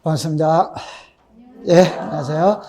반갑습니다. 예, 안녕하세요.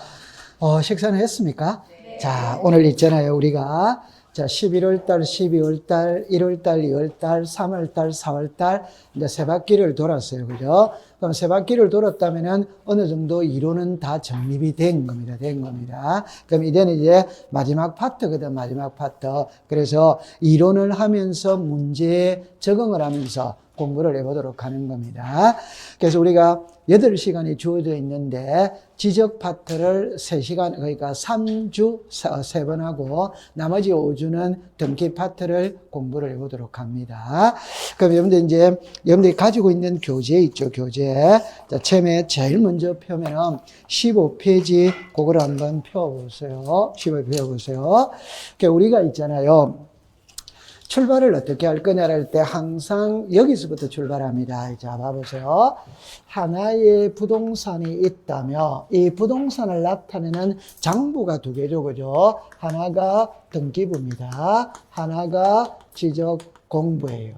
식사는 했습니까? 네. 자, 오늘 있잖아요. 우리가 11월 달, 12월 달, 1월 달, 2월 달, 3월 달, 4월 달 이제 세 바퀴를 돌았어요. 그죠? 그럼 세 바퀴를 돌았다면은 어느 정도 이론은 다 정립이 된 겁니다. 그럼 이제는 이제 마지막 파트거든, 마지막 파트. 그래서 이론을 하면서 문제에 적응을 하면서 공부를 해보도록 하는 겁니다. 그래서 우리가 8시간이 주어져 있는데 지적 파트를 3시간, 그러니까 3주 3번 하고 나머지 5주는 등기 파트를 공부를 해보도록 합니다. 그럼 여러분들이 가지고 있는 교재 있죠, 교재. 자, 처음에 제일 먼저 펴면은 15페이지 그걸 한번 펴보세요. 15페이지 펴보세요. 그러니까 우리가 있잖아요. 출발을 어떻게 할 거냐를 할 때 항상 여기서부터 출발합니다. 자, 봐보세요. 하나의 부동산이 있다며 이 부동산을 나타내는 장부가 두 개죠. 그죠? 하나가 등기부입니다. 하나가 지적 공부예요.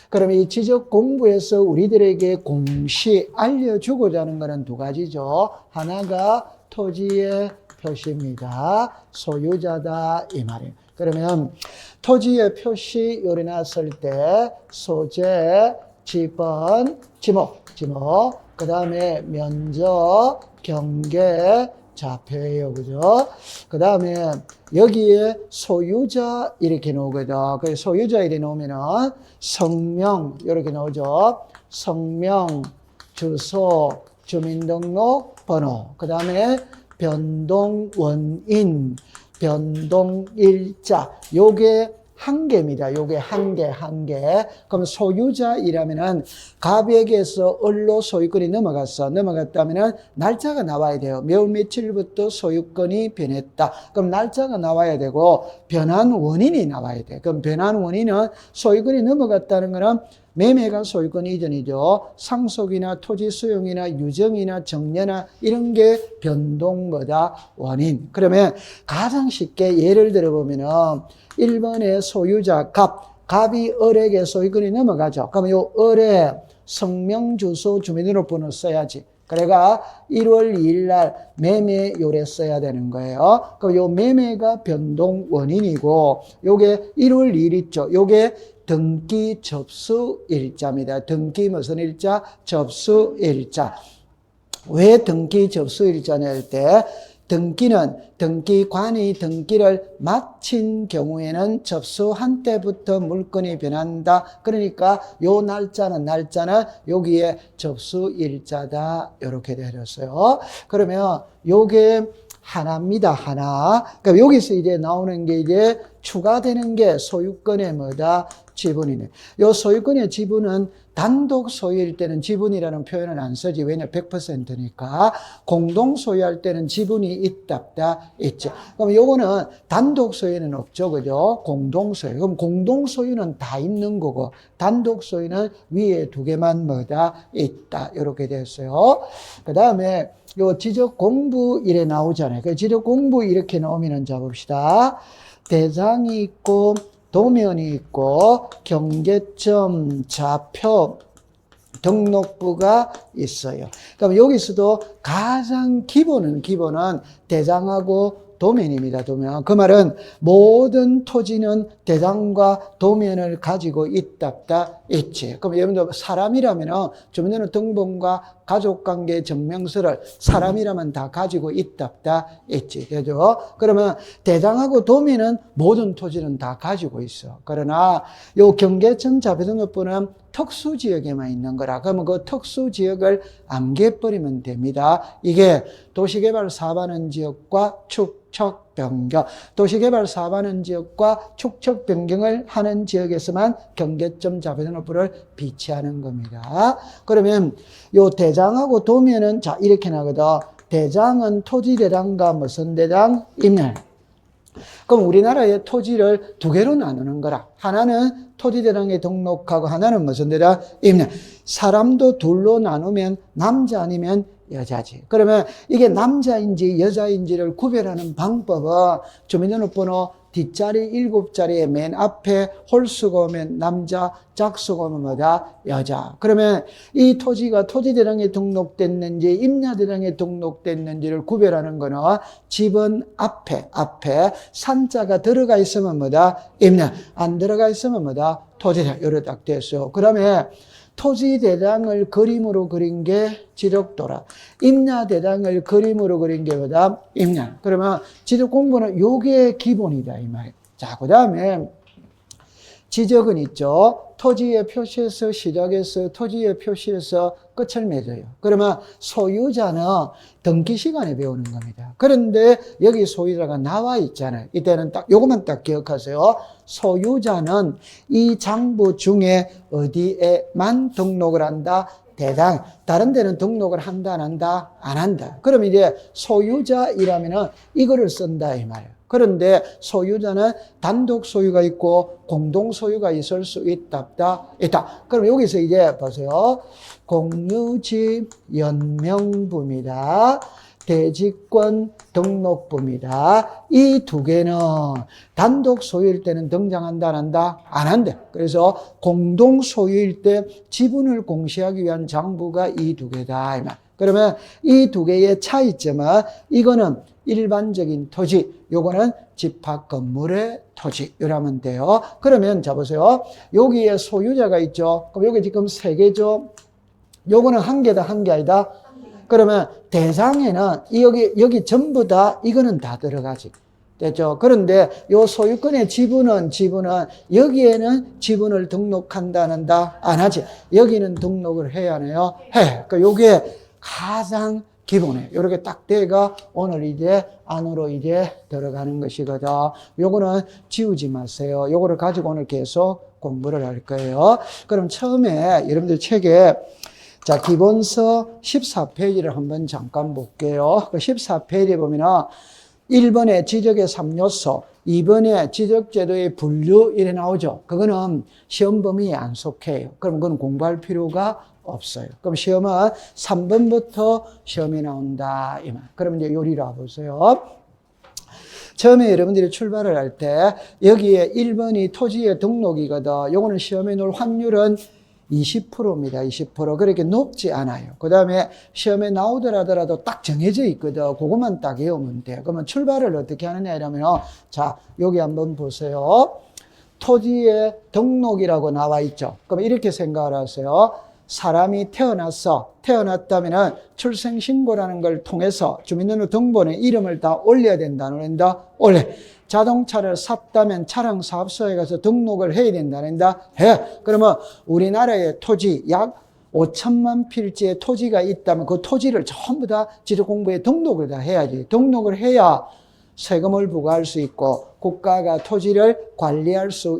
그럼 이 지적 공부에서 우리들에게 공시 알려주고자 하는 것은 두 가지죠. 하나가 토지의 표시입니다. 소유자다 이 말이에요. 그러면 토지의 표시 요리 났을 때 소재, 지번, 지목, 그 다음에 면적, 경계, 좌표예요. 그죠? 그 다음에 여기에 소유자 이렇게 나오거든. 그 소유자 이렇게 나오면은 성명 이렇게 나오죠. 성명, 주소, 주민등록 번호, 그 다음에 변동 원인, 변동 일자, 요게 한 개입니다. 요게 한 개. 그럼 소유자이라면은 갑에게서 을로 소유권이 넘어갔다면은 날짜가 나와야 돼요. 몇 며칠부터 소유권이 변했다. 그럼 날짜가 나와야 되고 변한 원인이 나와야 돼. 그럼 변한 원인은 소유권이 넘어갔다는 거는 매매가 소유권 이전이죠. 상속이나 토지 수용이나 유정이나 정려나 이런 게 변동보다 원인. 그러면 가장 쉽게 예를 들어보면은 1번의 소유자 갑이 을에게 소유권이 넘어가죠. 그러면 요 을에 성명, 주소, 주민등록번호 써야지. 그래가 1월 2일 날 매매 요래 써야 되는 거예요. 그럼 요 매매가 변동 원인이고 요게 1월 2일 있죠. 요게 등기 접수 일자입니다. 등기 무슨 일자? 접수 일자. 왜 등기 접수 일자냐 할 때 등기는 등기관이 등기를 마친 경우에는 접수한 때부터 물건이 변한다. 그러니까 요 날짜는 여기에 접수 일자다. 이렇게 되었어요. 그러면 요게 하나입니다. 하나. 그러니까 여기서 이제 나오는 게 이제 추가되는 게 소유권의 뭐다? 지분이네. 요 소유권의 지분은 단독 소유일 때는 지분이라는 표현을 안 쓰지. 왜냐? 100%니까. 공동 소유할 때는 지분이 있답다. 있죠. 그럼 요거는 단독 소유는 없죠. 그죠? 공동 소유. 그럼 공동 소유는 다 있는 거고, 단독 소유는 위에 두 개만 뭐다? 있다. 이렇게 됐어요. 그 다음에 요 지적 공부 이래 나오잖아요. 그 지적 공부 이렇게 나오면은 잡읍시다. 대장이 있고, 도면이 있고 경계점, 좌표, 등록부가 있어요. 그럼 여기서도 가장 기본은 대장하고 도면입니다. 도면. 그 말은 모든 토지는 대장과 도면을 가지고 있답다 있지. 그럼 여러분들 사람이라면은 주민등록등본과 가족관계 증명서를 사람이라면 다 가지고 있답다 있지. 그죠? 그러면 대장하고 도면은 모든 토지는 다 가지고 있어. 그러나 요 경계점 자표등록부는 특수지역에만 있는 거라. 그러면 그 특수지역을 암기해버리면 됩니다. 이게 도시개발 사반원 지역과 축척 변경, 도시개발 사반원 지역과 축척 변경을 하는 지역에서만 경계점 자표등록부를 비치하는 겁니다. 그러면 요 대장하고 도면은 자 이렇게 나거든. 대장은 토지대장과 무슨 대장? 임야. 그럼 우리나라의 토지를 두 개로 나누는 거라. 하나는 토지대장에 등록하고 하나는 무슨 대장? 임야. 사람도 둘로 나누면 남자 아니면 여자지. 그러면 이게 남자인지 여자인지를 구별하는 방법은 주민등록번호 뒷자리 7자리에 맨 앞에 홀수가 오면 남자, 짝수가 오면 뭐다? 여자. 그러면 이 토지가 토지대장에 등록됐는지 임야대장에 등록됐는지를 구별하는 거는 집은 앞에 산자가 들어가 있으면 뭐다? 임야. 안 들어가 있으면 뭐다? 토지대장. 요렇게 딱 됐어요. 그 다음에 토지대장을 그림으로 그린 게 지적도라. 임야대장을 그림으로 그린 게 뭐다? 임야. 그러면 지적 공부는 요게 기본이다, 이 말이에요. 자, 그 다음에 지적은 있죠. 토지의 표시에서 시작해서 토지의 표시에서 끝을 맺어요. 그러면 소유자는 등기 시간에 배우는 겁니다. 그런데 여기 소유자가 나와 있잖아요. 이때는 딱 요것만 딱 기억하세요. 소유자는 이 장부 중에 어디에만 등록을 한다? 대장. 다른 데는 등록을 한다, 안 한다? 안 한다. 그럼 이제 소유자이라면은 이거를 쓴다, 이 말이에요. 그런데 소유자는 단독 소유가 있고 공동 소유가 있을 수 있다. 그럼 여기서 이제 보세요. 공유집 연명부입니다. 대지권 등록부입니다. 이 두 개는 단독 소유일 때는 등장한다, 안 한다? 안 한다. 그래서 공동 소유일 때 지분을 공시하기 위한 장부가 이 두 개다. 그러면 이 두 개의 차이점은 이거는 일반적인 토지, 요거는 집합 건물의 토지, 이러면 돼요. 그러면 자 보세요. 여기에 소유자가 있죠. 그럼 여기 지금 3개죠. 요거는 1개다, 1개 아니다? 그러면 대상에는 여기 전부 다 이거는 다 들어가지. 됐죠? 그런데 요 소유권의 지분은 여기에는 지분을 등록한다, 안 한다? 안 하지. 여기는 등록을 해야 하네요. 해. 그러니까 요게 가장 기본에 이렇게 딱 돼가 오늘 이제 안으로 이제 들어가는 것이거든. 요거는 지우지 마세요. 요거를 가지고 오늘 계속 공부를 할 거예요. 그럼 처음에 여러분들 책에 자 기본서 14페이지를 한번 잠깐 볼게요. 그 14페이지에 보면은 1번에 지적의 3요소, 2번에 지적제도의 분류 이래 나오죠. 그거는 시험 범위에 안 속해요. 그럼 그건 공부할 필요가 없어요. 그럼 시험은 3번부터 시험이 나온다. 이 말. 그럼 이제 요리라 보세요. 처음에 여러분들이 출발을 할 때 여기에 1번이 토지의 등록이거든. 요거는 시험에 놓을 확률은 20%입니다. 20%. 그렇게 높지 않아요. 그 다음에 시험에 나오더라도 딱 정해져 있거든. 그것만 딱 외우면 돼요. 그러면 출발을 어떻게 하느냐 이러면 자, 여기 한번 보세요. 토지의 등록이라고 나와 있죠. 그럼 이렇게 생각을 하세요. 사람이 태어났다면 출생신고라는 걸 통해서 주민등록등본에 이름을 다 올려야 된다. 안 올린다? 올려. 자동차를 샀다면 차량사업소에 가서 등록을 해야 된다. 안 한다? 해. 그러면 우리나라의 토지 약 5천만 필지의 토지가 있다면 그 토지를 전부 다 지적공부에 등록을 다 해야지. 등록을 해야 세금을 부과할 수 있고 국가가 토지를 관리할 수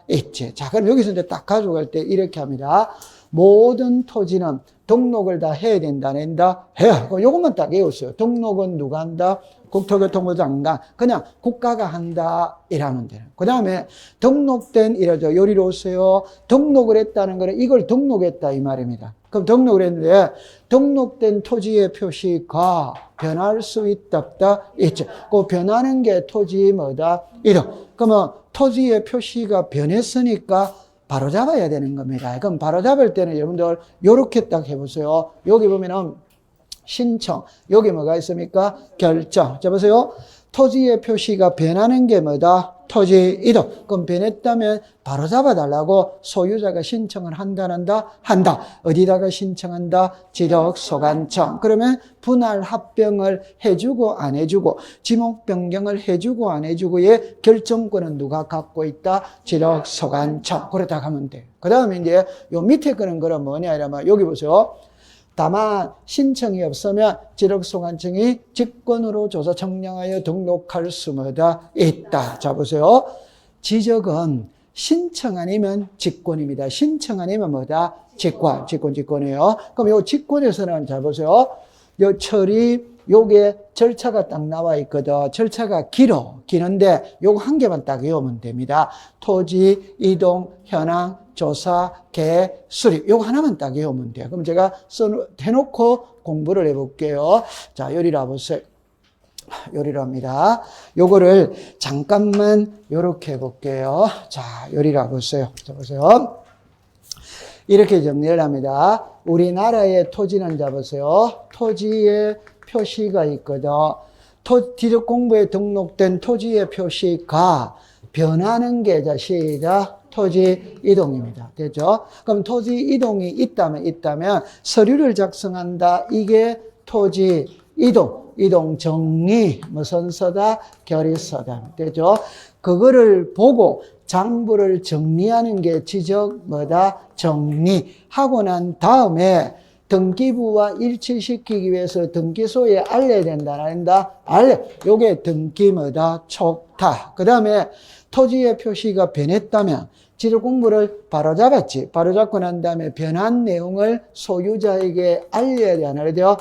있지. 자, 그럼 여기서 이제 딱 가져갈 때 이렇게 합니다. 모든 토지는 등록을 다 해야 된다, 안 한다? 해야. 요것만 딱 외웠어요. 등록은 누가 한다? 국토교통부 장관. 그냥 국가가 한다. 이라면 돼요. 그 다음에 등록된 이러죠. 요리로 오세요. 등록을 했다는 거는 이걸 등록했다 이 말입니다. 그럼 등록을 했는데 등록된 토지의 표시가 변할 수 있다, 있죠. 그 변하는 게 토지 뭐다? 이름. 그러면 토지의 표시가 변했으니까 바로 잡아야 되는 겁니다. 그럼 바로 잡을 때는 여러분들 요렇게 딱 해보세요. 여기 보면은 신청, 여기 뭐가 있습니까? 결정. 자 보세요. 토지의 표시가 변하는 게 뭐다? 토지 이동. 그럼 변했다면 바로 잡아달라고 소유자가 신청을 한다, 안 한다? 한다. 어디다가 신청한다? 지적소관청. 그러면 분할 합병을 해주고 안 해주고 지목 변경을 해주고 안 해주고의 결정권은 누가 갖고 있다? 지적소관청. 그러다 가면 돼요. 그 다음에 이제 요 밑에 거는 그럼 뭐냐 이러면 여기 보세요. 다만 신청이 없으면 지적소관청이 직권으로 조사 청량하여 등록할 수마다 있다. 자 보세요. 지적은 신청 아니면 직권입니다. 신청 아니면 뭐다? 직권이에요. 그럼 요 직권에서는 자 보세요. 요 처리 요게 절차가 딱 나와 있거든. 절차가 기는데 요거 한 개만 딱 외우면 됩니다. 토지, 이동, 현황, 조사, 개, 수립. 요거 하나만 딱 외우면 돼요. 그럼 제가 해놓고 공부를 해볼게요. 자, 요리라 보세요. 요리랍니다. 요거를 잠깐만 요렇게 해볼게요. 자, 요리라 보세요. 자, 보세요. 이렇게 정리를 합니다. 우리나라의 토지는 잡으세요. 토지에 표시가 있거든. 지적 공부에 등록된 토지의 표시가 변하는 게 시작 토지 이동입니다. 됐죠? 그럼 토지 이동이 있다면 서류를 작성한다. 이게 토지 이동 정리 무슨 서다 결의서다. 됐죠? 그거를 보고 장부를 정리하는 게 지적 정리하고 난 다음에 등기부와 일치시키기 위해서 등기소에 알려야 된다. 안 한다? 요게 등기 촉탁. 그 다음에 토지의 표시가 변했다면 지적 공부를 바로 잡았지. 바로 잡고 난 다음에 변한 내용을 소유자에게 알려야 돼. 안 알려야 돼요?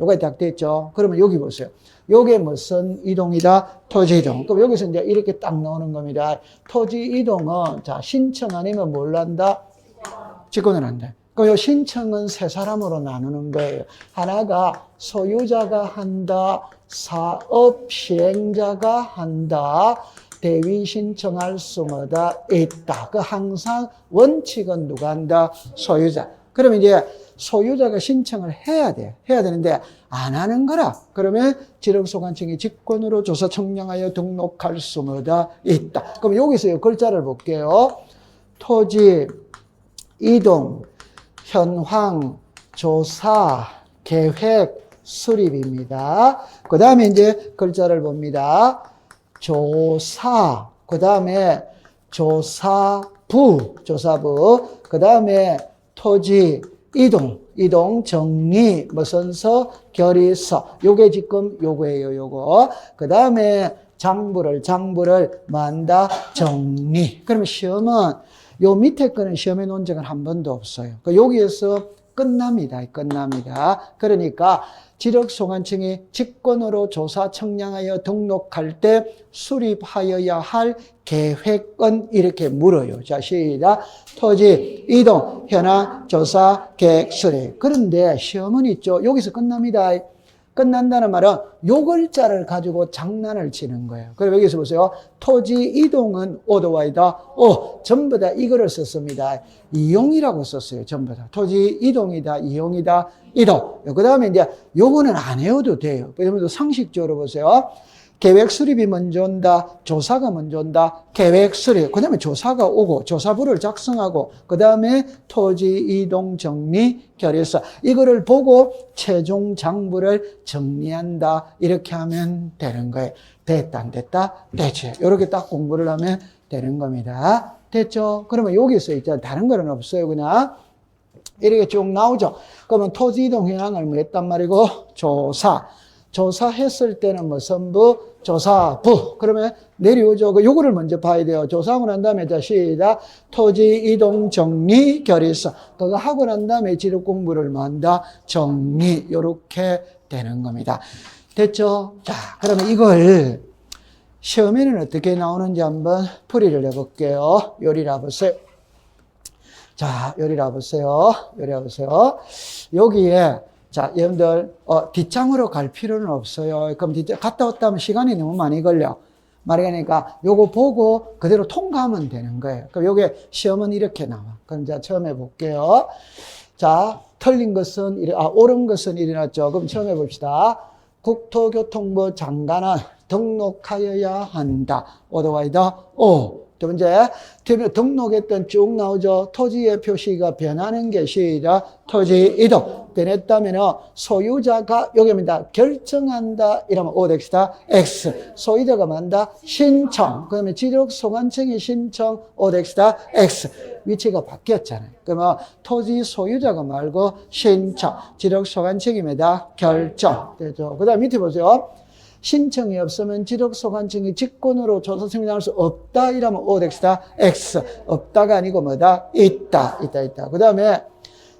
요게 딱 됐죠. 그러면 여기 보세요. 요게 무슨 이동이다? 토지 이동. 그럼 여기서 이제 이렇게 딱 나오는 겁니다. 토지 이동은, 자, 신청 아니면 뭘 한다? 직권을 한다. 그럼 요 신청은 세 사람으로 나누는 거예요. 하나가 소유자가 한다, 사업 시행자가 한다, 대위 신청할 수 있다. 그 항상 원칙은 누가 한다? 소유자. 그러면 이제 소유자가 신청을 해야 돼. 해야 되는데 안 하는 거라. 그러면 지력소관청이 직권으로 조사 청량하여 등록할 수 있다. 그럼 여기서 글자를 볼게요. 토지 이동 현황 조사 계획 수립입니다. 그 다음에 이제 글자를 봅니다. 조사, 그 다음에 조사부, 그 다음에 토지 이동 정리 무슨 서 결의서. 요게 지금 요거예요. 요거. 그 다음에 장부를 만다 정리. 그러면 시험은 요 밑에 거는 시험에 논 적은 한 번도 없어요. 여기에서 끝납니다. 그러니까 지력소관청이 직권으로 조사 청량하여 등록할 때 수립하여야 할 계획은 이렇게 물어요. 자, 시작. 토지 이동 현황 조사 계획 수립. 그런데 시험은 있죠. 여기서 끝납니다. 끝난다는 말은 요 글자를 가지고 장난을 치는 거예요. 그럼 여기서 보세요. 토지 이동은 오도와이다. 전부 다 이거를 썼습니다. 이용이라고 썼어요. 전부 다. 토지 이동이다. 이용이다. 이동. 그 다음에 이제 요거는 안 해도 돼요. 그러면 상식적으로 보세요. 계획 수립이 먼저 온다. 조사가 먼저 온다. 계획 수립. 그 다음에 조사가 오고 조사부를 작성하고 그 다음에 토지 이동 정리 결의서. 이거를 보고 최종 장부를 정리한다. 이렇게 하면 되는 거예요. 됐다 안 됐다? 됐지. 이렇게 딱 공부를 하면 되는 겁니다. 됐죠? 그러면 여기서 있잖아. 다른 거는 없어요. 그냥 이렇게 쭉 나오죠. 그러면 토지 이동 현황을 뭐 했단 말이고 조사했을 때는 무슨 부? 조사부. 그러면 내려오죠. 요거를 먼저 봐야 돼요. 조사하고 난 다음에 자, 시작. 토지 이동 정리 결의서. 그거 하고 난 다음에 지력 공부를 만다 정리. 요렇게 되는 겁니다. 됐죠? 자, 그러면 이걸 시험에는 어떻게 나오는지 한번 풀이를 해볼게요. 요리라 보세요. 자, 요리라 보세요. 여기에 자, 여러분들, 뒷장으로 갈 필요는 없어요. 그럼 갔다 왔다 하면 시간이 너무 많이 걸려. 그러니까 요거 보고 그대로 통과하면 되는 거예요. 그럼 요게 시험은 이렇게 나와. 그럼 자, 처음 해볼게요. 자, 틀린 것은, 옳은 것은 일어났죠. 그럼 처음 해봅시다. 국토교통부 장관은 등록하여야 한다. 오도와이다. 두 번째, 등록했던 쭉 나오죠. 토지의 표시가 변하는 게 시작. 토지 이동. 변했다면 소유자가 여기입니다. 결정한다. 이러면 오덱시다. X. 소유자가 만다. 신청. 그러면 지력소관청이 신청. 오덱시다. X. 위치가 바뀌었잖아요. 그러면 토지 소유자가 말고 신청. 지력소관청입니다. 결정. 되죠. 그 다음 밑에 보세요. 신청이 없으면 지력소관청이 직권으로 조사 청량할 수 없다. 이러면 오덱시다. X. 없다가 아니고 뭐다? 있다. 그 다음에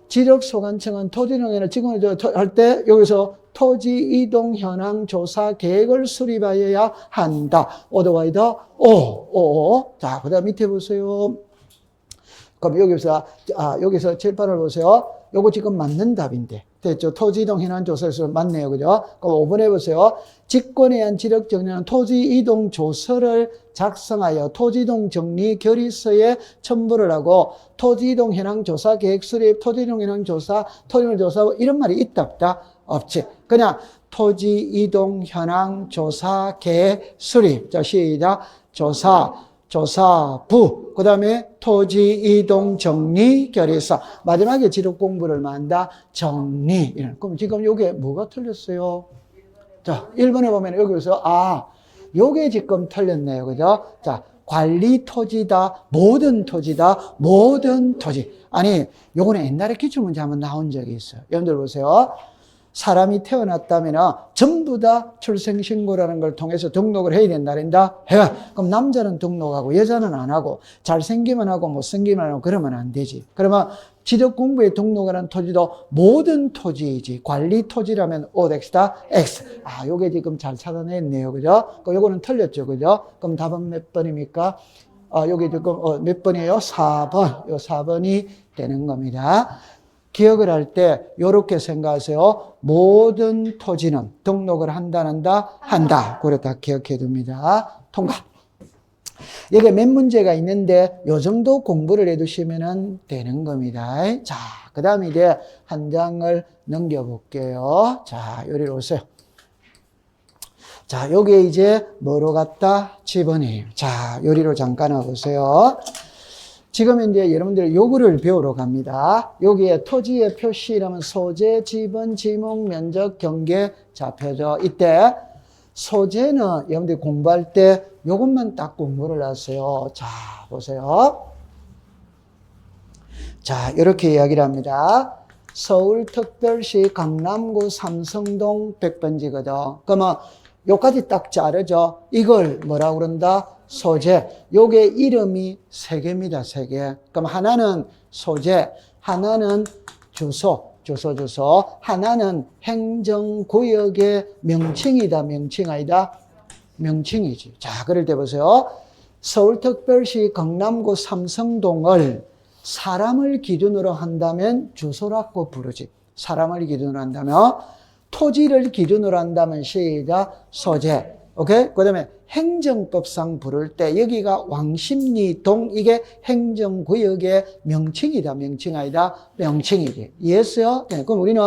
지력소관청은 토지농에는 직권으로 할 때 여기서 토지 이동 현황 조사 계획을 수립하여야 한다. 오도와이더 오. 자, 그 다음 밑에 보세요. 그럼 여기서 칠판을 보세요. 요거 지금 맞는 답인데. 됐죠? 토지 이동 현황 조서에서 맞네요. 그죠? 그럼 5번 해보세요. 직권에 의한 지력 정리는 토지 이동 조서를 작성하여 토지 이동 정리 결의서에 첨부를 하고 토지 이동 현황 조사 계획 수립, 토지 이동 현황 조사, 토지 이동 조사 이런 말이 있다 없다? 없지. 그냥 토지 이동 현황 조사 계획 수립. 자, 시작. 조사부, 그 다음에 토지 이동 정리 결의서. 마지막에 지력 공부를 만다 정리. 그럼 지금 요게 뭐가 틀렸어요? 자, 1번에 보면 여기서 요게 지금 틀렸네요. 그죠? 자, 관리 토지다, 모든 토지다, 모든 토지. 아니, 요거는 옛날에 기출문제 한번 나온 적이 있어요. 여러분들 보세요. 사람이 태어났다면 전부 다 출생신고라는 걸 통해서 등록을 해야 된다. 해야. 그럼 남자는 등록하고 여자는 안 하고 잘생기면 하고 못생기면 하고 그러면 안 되지. 그러면 지적공부에 등록하는 토지도 모든 토지이지. 관리 토지라면 OX다. X. 요게 지금 잘 찾아냈네요. 그죠? 요거는 틀렸죠. 그죠? 그럼 답은 몇 번입니까? 여기 지금 몇 번이에요? 4번. 요 4번이 되는 겁니다. 기억을 할 때 이렇게 생각하세요. 모든 토지는 등록을 한다. 그렇다 기억해 둡니다. 통과. 여기 몇 문제가 있는데 요 정도 공부를 해두시면 되는 겁니다. 자, 그 다음에 이제 한 장을 넘겨볼게요. 자, 요리로 오세요. 자, 요게 이제 뭐로 갔다? 지번이에요. 자, 요리로 잠깐 와보세요. 지금 이제 여러분들 요거를 배우러 갑니다. 여기에 토지의 표시라면 소재, 지번, 지목, 면적, 경계 잡혀져. 이때 소재는 여러분들이 공부할 때 요것만 딱 공부를 하세요. 자, 보세요. 자, 이렇게 이야기를 합니다. 서울특별시 강남구 삼성동 100번지거든. 그러면 요까지 딱 자르죠. 이걸 뭐라고 그런다? 소재. 요게 이름이 3개입니다. 3개. 그럼 하나는 소재, 하나는 주소. 하나는 행정구역의 명칭이다. 명칭 아니다? 명칭이지. 자, 그럴 때 보세요. 서울특별시 강남구 삼성동을 사람을 기준으로 한다면 주소라고 부르지. 사람을 기준으로 한다면, 토지를 기준으로 한다면 시작, 소재. 오케이? 그 다음에 행정법상 부를 때 여기가 왕십리동 이게 행정구역의 명칭이다. 명칭 아니다. 명칭이지. 이해했어요? 네, 그럼 우리는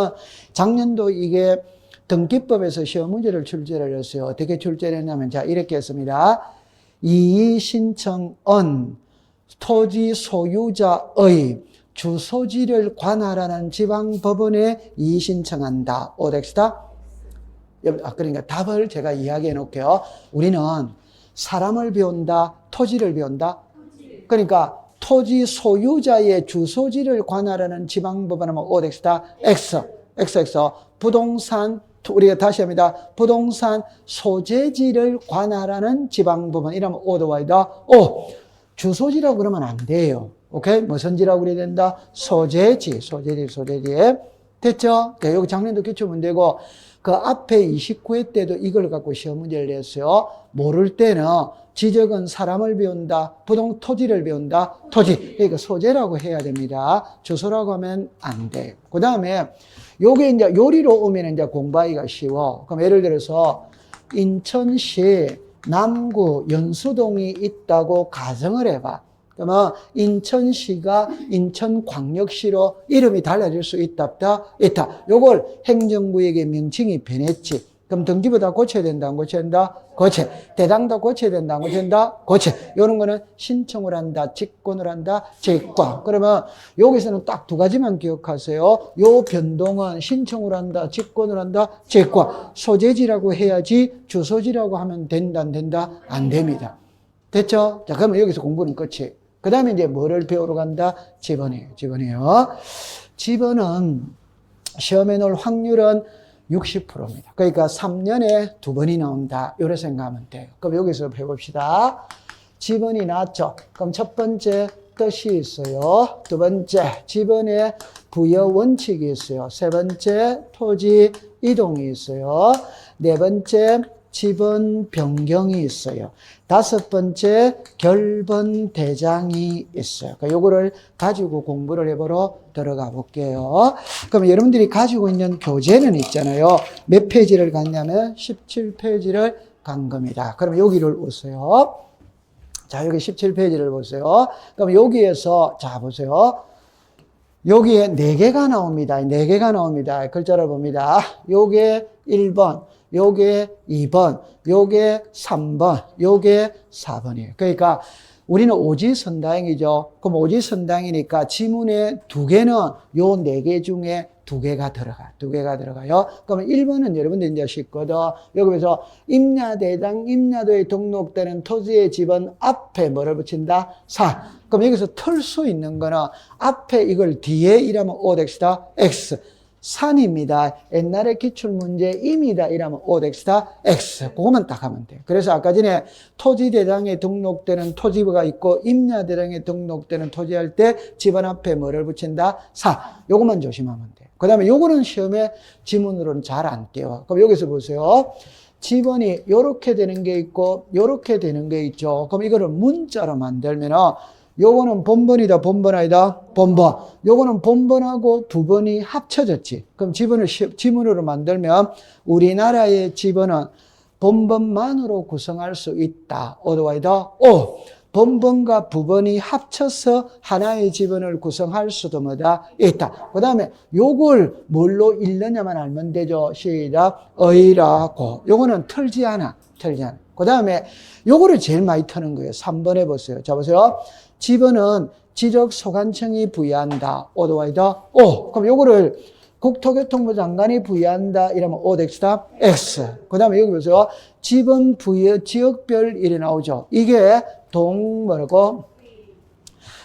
작년도 이게 등기법에서 시험 문제를 출제를 했어요. 어떻게 출제를 했냐면 자 이렇게 했습니다. 이의 신청은 토지 소유자의 주소지를 관할하는 지방법원에 이의 신청한다. 오덱스다? 그러니까 답을 제가 이야기해 놓을게요. 우리는 사람을 배운다, 토지를 배운다. 그러니까 토지 소유자의 주소지를 관할하는 지방법원은 OX다. X. 부동산, 우리가 다시 합니다. 부동산 소재지를 관할하는 지방법원. 이러면 O도 Y다. O. 주소지라고 그러면 안 돼요. 오케이? 무슨지라고 그래야 된다? 소재지. 됐죠? 네, 여기 작년도 기출문제고, 그 앞에 29회 때도 이걸 갖고 시험 문제를 냈어요. 모를 때는 지적은 사람을 배운다, 토지를 배운다, 토지. 그러니까 소재라고 해야 됩니다. 주소라고 하면 안 돼요. 그 다음에 요게 이제 요리로 오면 이제 공부하기가 쉬워. 그럼 예를 들어서 인천시 남구 연수동이 있다고 가정을 해봐. 그러면 인천시가 인천광역시로 이름이 달라질 수 있다, 없다? 있다. 요걸 행정구역의 명칭이 변했지. 그럼 등기부다 고쳐야 된다, 안 고쳐야 된다? 고쳐. 대장도 고쳐야 된다, 안 고쳐야 된다? 고쳐. 요런 거는 신청을 한다, 직권을 한다, 직권. 그러면 여기서는 딱 2가지만 기억하세요. 요 변동은 신청을 한다, 직권을 한다, 직권. 소재지라고 해야지 주소지라고 하면 된다, 안 된다? 안 됩니다. 됐죠? 자, 그러면 여기서 공부는 끝이. 그 다음에 이제 뭐를 배우러 간다? 지번이에요. 지번은 시험에 넣을 확률은 60%입니다. 그러니까 3년에 2번이 나온다. 이렇게 생각하면 돼요. 그럼 여기서 배웁시다. 지번이 나왔죠. 그럼 첫 번째 뜻이 있어요. 두 번째 지번에 부여 원칙이 있어요. 세 번째 토지 이동이 있어요. 네 번째 지번 변경이 있어요. 다섯 번째, 결번 대장이 있어요. 그러니까 요거를 가지고 공부를 해보러 들어가 볼게요. 그럼 여러분들이 가지고 있는 교재는 있잖아요. 몇 페이지를 갔냐면 17페이지를 간 겁니다. 그럼 여기를 보세요. 자, 여기 17페이지를 보세요. 그럼 여기에서, 자, 보세요. 여기에 4개가 나옵니다. 4개가 나옵니다. 글자를 봅니다. 요게 1번, 요게 2번, 요게 3번, 요게 4번이에요. 그러니까 우리는 오지선다행이죠. 그럼 오지선다행이니까 지문에 2개는 요 4개 중에 2개가 들어가요. 그러면 1번은 여러분들 이제 쉽거든. 여기서 임야대장, 임야도에 등록되는 토지의 집은 앞에 뭐를 붙인다? 사. 그럼 여기서 틀 수 있는 거는 앞에 이걸 뒤에 이라면 오덱스다 X. 산입니다. 옛날에 기출문제 임이다 이라면 오덱스다 X. 그거만 딱 하면 돼. 그래서 아까 전에 토지대장에 등록되는 토지가 있고 임야대장에 등록되는 토지할 때 집안 앞에 뭐를 붙인다? 사. 요것만 조심하면 돼. 그 다음에 요거는 시험에 지문으로는 잘 안 띄워. 그럼 여기서 보세요. 지번이 요렇게 되는 게 있고 요렇게 되는 게 있죠. 그럼 이거를 문자로 만들면은 요거는 본번이다, 본번 아니다? 본번. 요거는 본번하고 부번이 합쳐졌지. 그럼 지번을 지문으로 만들면 우리나라의 지번은 본번만으로 구성할 수 있다. 오도 아니다? 오. 본번과 부번이 합쳐서 하나의 지번을 구성할 수도 뭐다? 있다. 그 다음에 요걸 뭘로 읽느냐만 알면 되죠. 시작. 의라고. 요거는 틀지 않아. 그 다음에 요거를 제일 많이 트는 거예요. 3번에 보세요. 자, 보세요. 지번은 지적소관청이 부여한다. 오도 아니다? 오. 그럼 요거를 국토교통부 장관이 부여한다. 이러면 오덱스다 X. 그 다음에 여기 보세요. 지번 부여 지역별 이래 나오죠. 이게 뭐라고?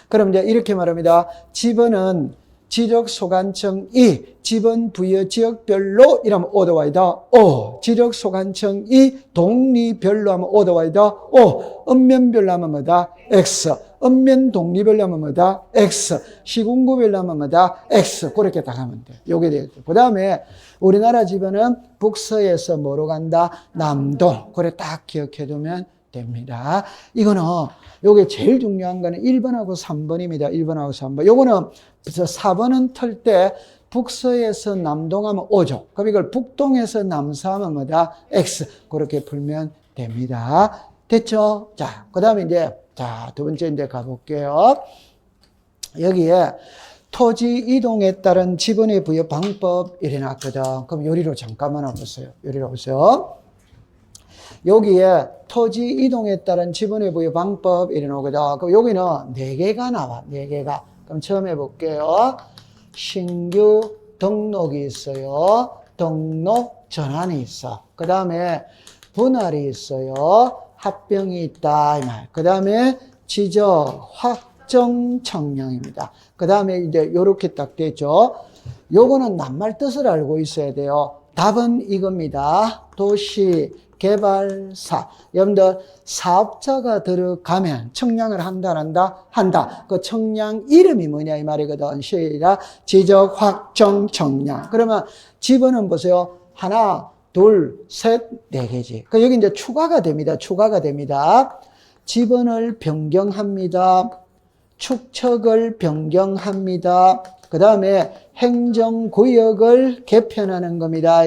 그럼 이제 이렇게 말합니다. 지번은 지적소관청이 지번 부여 지역별로 이러면 오더와이다. 오. 지적소관청이 동리별로 하면 오더와이다. 오. 읍면별로 하면 뭐다? X. 읍면 동리별로 하면 뭐다? X. 시군구별로 하면 뭐다? X. 그렇게 딱 하면 돼. 요게 되겠죠. 그 다음에 우리나라 지번은 북서에서 뭐로 간다? 남동. 그래 딱 기억해 두면 됩니다. 이거는 요게 제일 중요한 거는 1번하고 3번입니다. 1번하고 3번. 요거는 4번은 털 때 북서에서 남동하면 오죠. 그럼 이걸 북동에서 남서하면 뭐다? X. 그렇게 풀면 됩니다. 됐죠? 자, 그 다음에 이제, 자, 두 번째 이제 가볼게요. 여기에 토지 이동에 따른 지번의 부여 방법 이래 놨거든. 그럼 요리로 잠깐만 와보세요. 요리로 보세요. 여기에 토지 이동에 따른 지번의 부여 방법 이래 나오거든. 그럼 여기는 4개가 나와. 4개가. 그럼 처음 해볼게요. 신규 등록이 있어요. 등록 전환이 있어. 그 다음에 분할이 있어요. 합병이 있다. 이 말. 그 다음에 지적 확정 청량입니다. 그 다음에 이제 요렇게 딱 되죠. 요거는 낱말 뜻을 알고 있어야 돼요. 답은 이겁니다. 도시 개발사. 여러분들 사업자가 들어가면 청량을 한다 안 한다? 한다. 그 청량 이름이 뭐냐 이 말이거든. 시작. 지적 확정 청량. 그러면 지번은 보세요. 하나, 둘, 셋, 4개지. 그 여기 이제 추가가 됩니다. 추가가 됩니다. 지번을 변경합니다. 축척을 변경합니다. 그 다음에 행정구역을 개편하는 겁니다.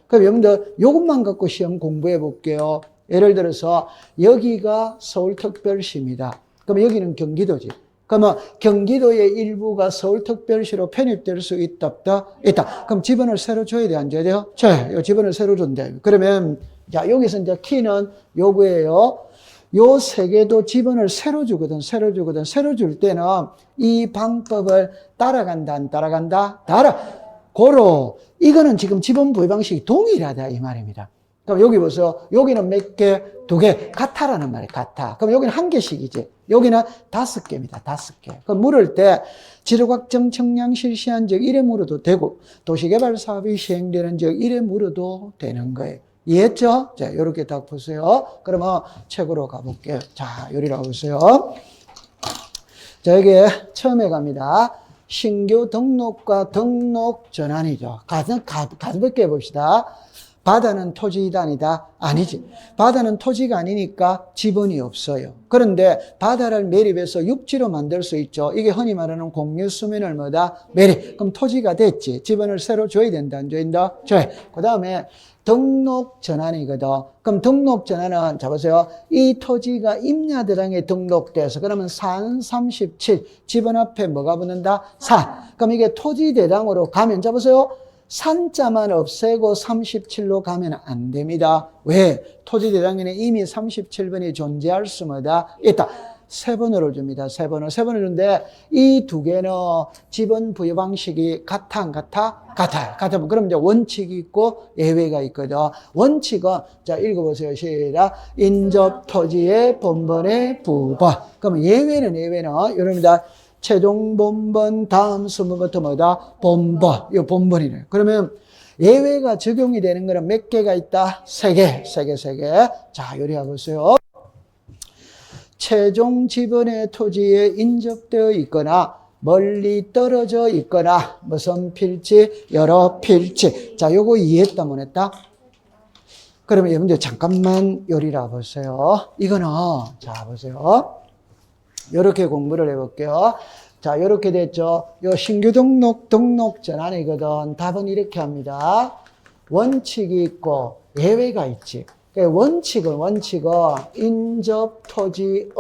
그럼 여러분들 이것만 갖고 시험 공부해 볼게요. 예를 들어서 여기가 서울특별시입니다. 그럼 여기는 경기도지. 그러면 경기도의 일부가 서울특별시로 편입될 수 있다, 없다? 있다. 그럼 지번을 새로 줘야 돼, 안 줘야 돼요? 줘요. 지번을 새로 준대. 그러면 자 여기서 이제 키는 요거예요. 요 3개도 지번을 새로 주거든. 새로 줄 때는 이 방법을 따라간다, 안 따라간다? 고로. 이거는 지금 지번 부여 방식이 동일하다, 이 말입니다. 그럼 여기 보세요. 여기는 몇 개? 2개. 같아라는 말이에요. 같아. 그럼 여기는 1개씩이지. 여기는 5개입니다. 5개. 그럼 물을 때 지적확정 청량 실시한 적 이래 물어도 되고, 도시개발 사업이 시행되는 적 이래 물어도 되는 거예요. 이해했죠? 자, 요렇게 딱 보세요. 그러면 책으로 가볼게요. 자, 요리로 보세요. 자, 여기에 처음에 갑니다. 신규 등록과 등록 전환이죠. 가볍게 해봅시다. 바다는 토지이다 아니다? 아니지. 바다는 토지가 아니니까 지분이 없어요. 그런데 바다를 매립해서 육지로 만들 수 있죠. 이게 흔히 말하는 공유 수면을 뭐다? 매립. 그럼 토지가 됐지. 지분을 새로 줘야 된다, 안 줘야 된다? 줘야. 그 다음에 등록 전환이거든. 그럼 등록 전환은, 자 보세요. 이 토지가 임야대장에 등록돼서 그러면 산 37, 지분 앞에 뭐가 붙는다? 산. 그럼 이게 토지대장으로 가면, 자 보세요. 산자만 없애고 37로 가면 안 됩니다. 왜? 토지대장에는 이미 37번이 존재할 수마다 있다. 세 번호를 줍니다. 세 번호. 세 번호 주는데 이 두 개는 지분 부여 방식이 같아, 안 같아? 같아요. 같아요. 그럼 이제 원칙이 있고 예외가 있거든. 원칙은, 자, 읽어보세요. 시작. 인접 토지의 본번의 부분. 그럼 예외는, 여러분들, 최종 본번 다음 수문부터 뭐다? 본번. 이 본번이네. 그러면 예외가 적용이 되는 거는 몇 개가 있다? 세 개. 자, 요리해 보세요. 최종 지분의 토지에 인접되어 있거나 멀리 떨어져 있거나 무슨 필지? 여러 필지. 자, 요거 이해했다, 못 했다? 그러면 여러분들 잠깐만 요리라 보세요. 이거는, 자, 보세요. 요렇게 공부를 해볼게요. 자, 요렇게 됐죠. 요 신규 등록 전환이거든. 답은 이렇게 합니다. 원칙이 있고 예외가 있지. 원칙은 인접 토지의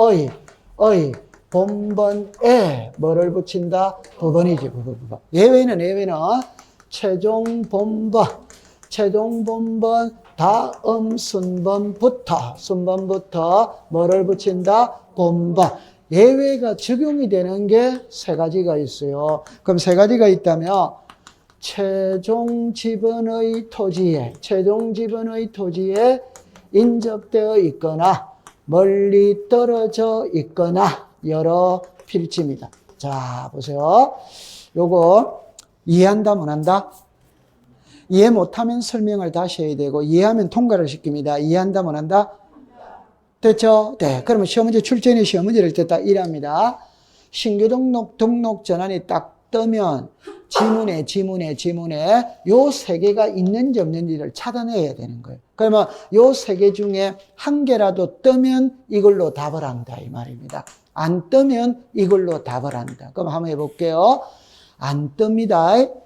본번에 뭐를 붙인다? 부분이지, 부분. 예외는 최종 본번 다음 순번부터 뭐를 붙인다? 본번. 예외가 적용이 되는 게 세 가지가 있어요. 그럼 세 가지가 있다면 최종 지분의 토지에 인접되어 있거나 멀리 떨어져 있거나 여러 필지입니다. 자, 보세요. 요거 이해한다, 못한다? 이해 못하면 설명을 다시 해야 되고, 이해하면 통과를 시킵니다. 이해한다, 못한다? 됐죠? 네. 그러면 시험문제 출제는 시험문제를 딱 이랍니다. 신규 등록 전환이 딱 뜨면 지문에 요 세 개가 있는지 없는지를 찾아내야 되는 거예요. 그러면 요 세 개 중에 한 개라도 뜨면 이걸로 답을 한다, 이 말입니다. 안 뜨면 이걸로 답을 한다. 그럼 한번 해볼게요. 안 뜹니다.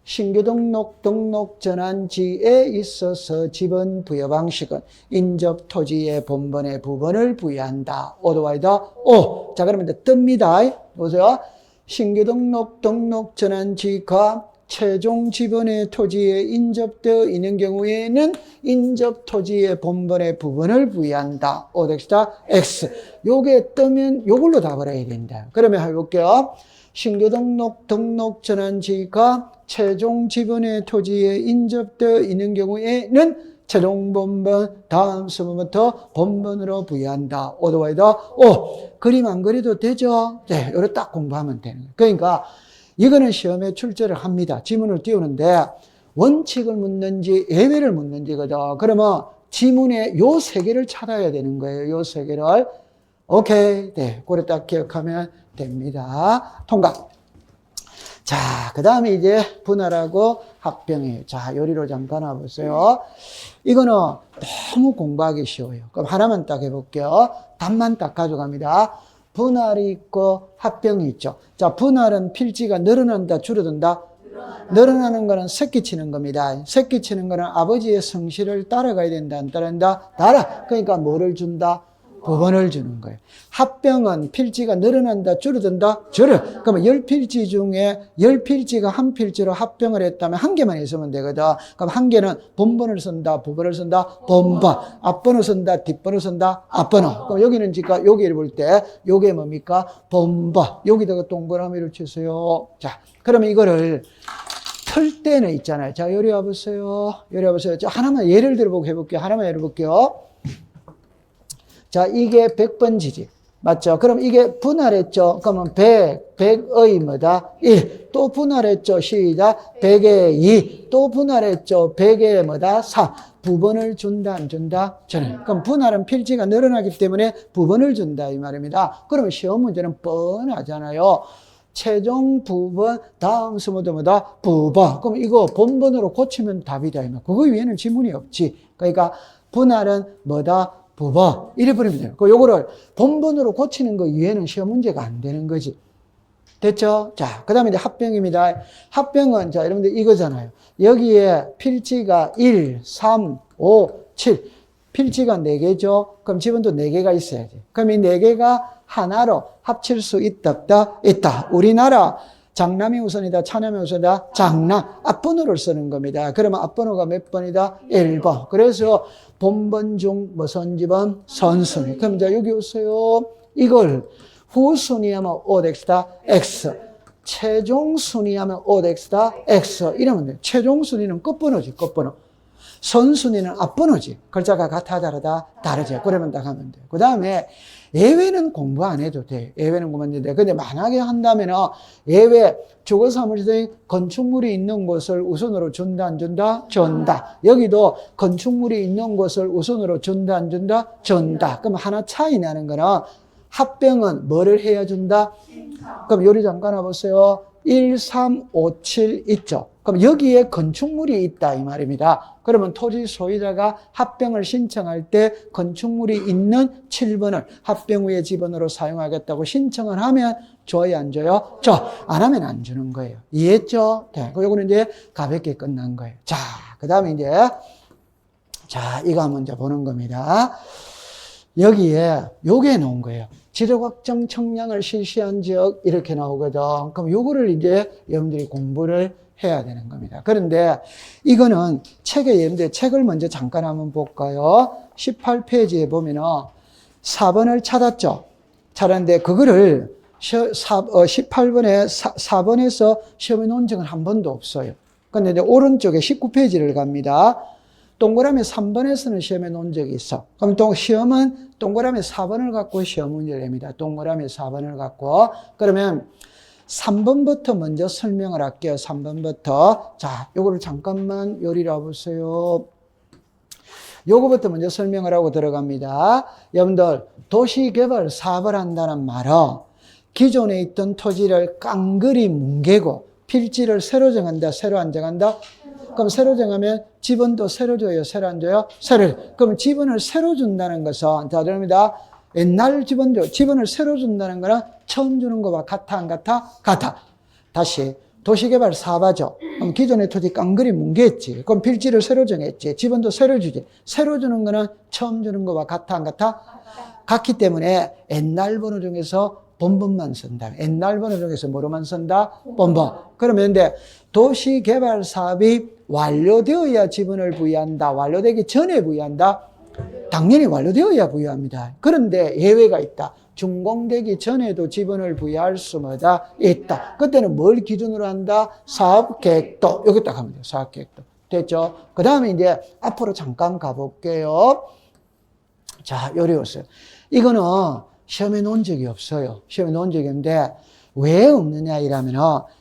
신규 등록 전환지에 있어서 지분 부여 방식은 인접 토지의 본번의 부분을 부여한다. 오도와이다. 오. 자, 그러면 이제 뜹니다. 보세요. 신규 등록 전환지가 최종 지분의 토지에 인접되어 있는 경우에는 인접 토지의 본번의 부분을 부여한다. 오덱스다. X. 요게 뜨면 요걸로 답을 해야 된다. 그러면 해볼게요. 신규 등록 전환지가 최종 지분의 토지에 인접되어 있는 경우에는 최종 본번 다음 수문부터 본번으로 부여한다. 오도와이다. 오. 그림 안 그려도 되죠? 네. 요래 딱 공부하면 되는 거예요. 그러니까 이거는 시험에 출제를 합니다. 지문을 띄우는데 원칙을 묻는지 예외를 묻는지거든. 그러면 지문에 요 세 개를 찾아야 되는 거예요. 요 세 개를. 오케이. 네. 그래 딱 기억하면 됩니다. 통과. 자, 그 다음에 이제 분할하고 합병이에요. 자, 요리로 잠깐 와보세요. 이거는 너무 공부하기 쉬워요. 그럼 하나만 딱 해볼게요. 답만 딱 가져갑니다. 분할이 있고 합병이 있죠. 자, 분할은 필지가 늘어난다, 줄어든다? 늘어나는 거는 새끼 치는 겁니다. 새끼 치는 거는 아버지의 성실을 따라가야 된다, 안 따라간다? 따라. 그러니까 뭐를 준다? 부분을 주는 거예요. 합병은 필지가 늘어난다, 줄어든다? 줄어. 그러면 10필지 중에 10필지가 한 필지로 합병을 했다면 한 개만 있으면 되거든. 그럼 한 개는 본번을 쓴다, 부분을 쓴다? 본번. 앞번호 쓴다, 뒷번호 쓴다? 앞번호. 그럼 여기는 지금 여기를 볼 때 요게 뭡니까? 본번. 여기다가 동그라미를 치세요. 자, 그러면 이거를 틀 때는 있잖아요. 자, 요리 와보세요. 자, 하나만 예를 들어보고 해볼게요. 하나만 예를 볼게요. 자, 이게 100번지지. 맞죠? 그럼 이게 분할했죠? 그러면 100의 뭐다? 1. 또 분할했죠? 시작. 100의 2. 또 분할했죠? 100의 뭐다? 3. 부분을 준다, 안 준다? 저는. 그럼 분할은 필지가 늘어나기 때문에 부분을 준다, 이 말입니다. 그러면 시험 문제는 뻔하잖아요. 최종 부번 다음 수모도마다 부번. 그럼 이거 본번으로 고치면 답이다. 그거 위에는 지문이 없지. 그러니까 분할은 뭐다? 부번. 이래 버리면 돼요. 그 요거를 본번으로 고치는 거 위에는 시험 문제가 안 되는 거지. 됐죠? 자, 그 다음에 이제 합병입니다. 합병은, 자, 여러분들 이거잖아요. 여기에 필지가 1, 3, 5, 7. 필지가 4개죠? 그럼 지분도 4개가 있어야지. 그럼 이 4개가 하나로 합칠 수 있다, 없다? 있다. 우리나라 장남이 우선이다, 차남이 우선이다? 장남. 앞번호를 쓰는 겁니다. 그러면 앞번호가 몇 번이다? 1번. 그래서 본번 중 무슨 지번? 선순위. 그럼 자, 여기 오세요. 이걸 후순위하면 OX다, X. 최종 순위하면 OX다, X. 이러면 돼. 최종 순위는 끝번호지, 끝번호. 선순위는 앞번호지. 글자가 같아, 다르다, 다르지. 그러면 딱 하면 돼. 그 다음에 예외는 공부 안 해도 돼. 예외는 공부 안 해도 돼. 근데 만약에 한다면 예외, 주거사무소에 건축물이 있는 곳을 우선으로 준다, 안 준다? 준다. 여기도 건축물이 있는 곳을 우선으로 준다, 안 준다? 준다. 그럼 하나 차이 나는 거는 합병은 뭐를 해야 준다? 그럼 요리 잠깐 와보세요. 1, 3, 5, 7 있죠? 그럼 여기에 건축물이 있다 이 말입니다. 그러면 토지 소유자가 합병을 신청할 때 건축물이 있는 7번을 합병 후의 지번으로 사용하겠다고 신청을 하면 줘야 안 줘요? 줘. 안 하면 안 주는 거예요. 이해했죠? 네. 요거는 이제 가볍게 끝난 거예요. 자, 그 다음에 이제 자, 이거 한번 이제 보는 겁니다. 여기에 요게 나온 거예요. 지적확정 청량을 실시한 지역 이렇게 나오거든. 그럼 요거를 이제 여러분들이 공부를 해야 되는 겁니다. 그런데 이거는 책에 여러분들 책을 먼저 잠깐 한번 볼까요? 18페이지에 보면은 4번을 찾았죠. 찾았는데 그거를 18번에 4번에서 시험에 놓은 적은 한 번도 없어요. 근데 이제 오른쪽에 19페이지를 갑니다. 동그라미 3번에서는 시험에 놓은 적이 있어. 그럼 또 시험은 동그라미 4번을 갖고 시험 문제를 냅니다. 동그라미 4번을 갖고. 그러면 3번부터 먼저 설명을 할게요. 3번부터. 자, 요거를 잠깐만 요리라 보세요. 요거부터 먼저 설명을 하고 들어갑니다. 여러분들, 도시개발 사업을 한다는 말은 기존에 있던 토지를 깡그리 뭉개고 필지를 새로 정한다, 새로 안 정한다? 그럼 새로 정하면 지분도 새로 줘요, 새로 안 줘요? 새로. 그럼 지분을 새로 준다는 것은, 자, 그럽니다. 옛날 지분을 새로 준다는 거는 처음 주는 거와 같아, 안 같아? 같아. 다시, 도시개발 사업하죠. 그럼 기존의 토지 깡그리 뭉개했지. 그럼 필지를 새로 정했지. 지분도 새로 주지. 새로 주는 거는 처음 주는 거와 같아, 안 같아? 같기 때문에 옛날 번호 중에서 본번만 쓴다. 옛날 번호 중에서 뭐로만 쓴다? 본번. 그러면 근데 도시개발 사업이 완료되어야 지분을 부여한다. 완료되기 전에 부여한다. 당연히 완료되어야 부여합니다. 그런데 예외가 있다. 준공되기 전에도 지분을 부여할 수마다 있다. 그때는 뭘 기준으로 한다? 사업계획도. 여기 딱 하면 돼요. 사업계획도. 됐죠? 그 다음에 이제 앞으로 잠깐 가볼게요. 자, 요리 오세요. 이거는 시험에 놓은 적이 없어요. 시험에 놓은 적이 없는데 왜 없느냐 이러면은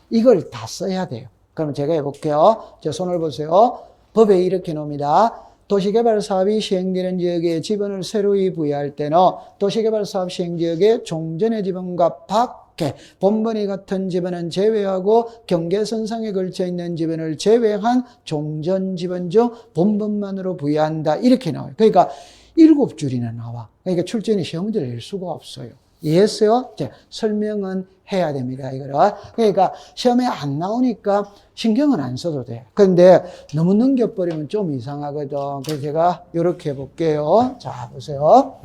이걸 다 써야 돼요. 그럼 제가 해볼게요. 제 손을 보세요. 법에 이렇게 나옵니다. 도시개발 사업이 시행되는 지역에 지분을 새로이 부여할 때는 도시개발 사업 시행 지역의 종전의 지분과 밖에 본번이 같은 지분은 제외하고 경계선상에 걸쳐 있는 지분을 제외한 종전 지분 중 본번만으로 부여한다. 이렇게 나와요. 그러니까 7줄이나 나와. 그러니까 출제인이 시험 문제를 낼 수가 없어요. 이해했어요? 자, 설명은 해야 됩니다. 이거를. 그러니까 시험에 안 나오니까 신경은 안 써도 돼. 그런데 너무 넘겨버리면 좀 이상하거든. 그래서 제가 이렇게 해볼게요. 자, 보세요.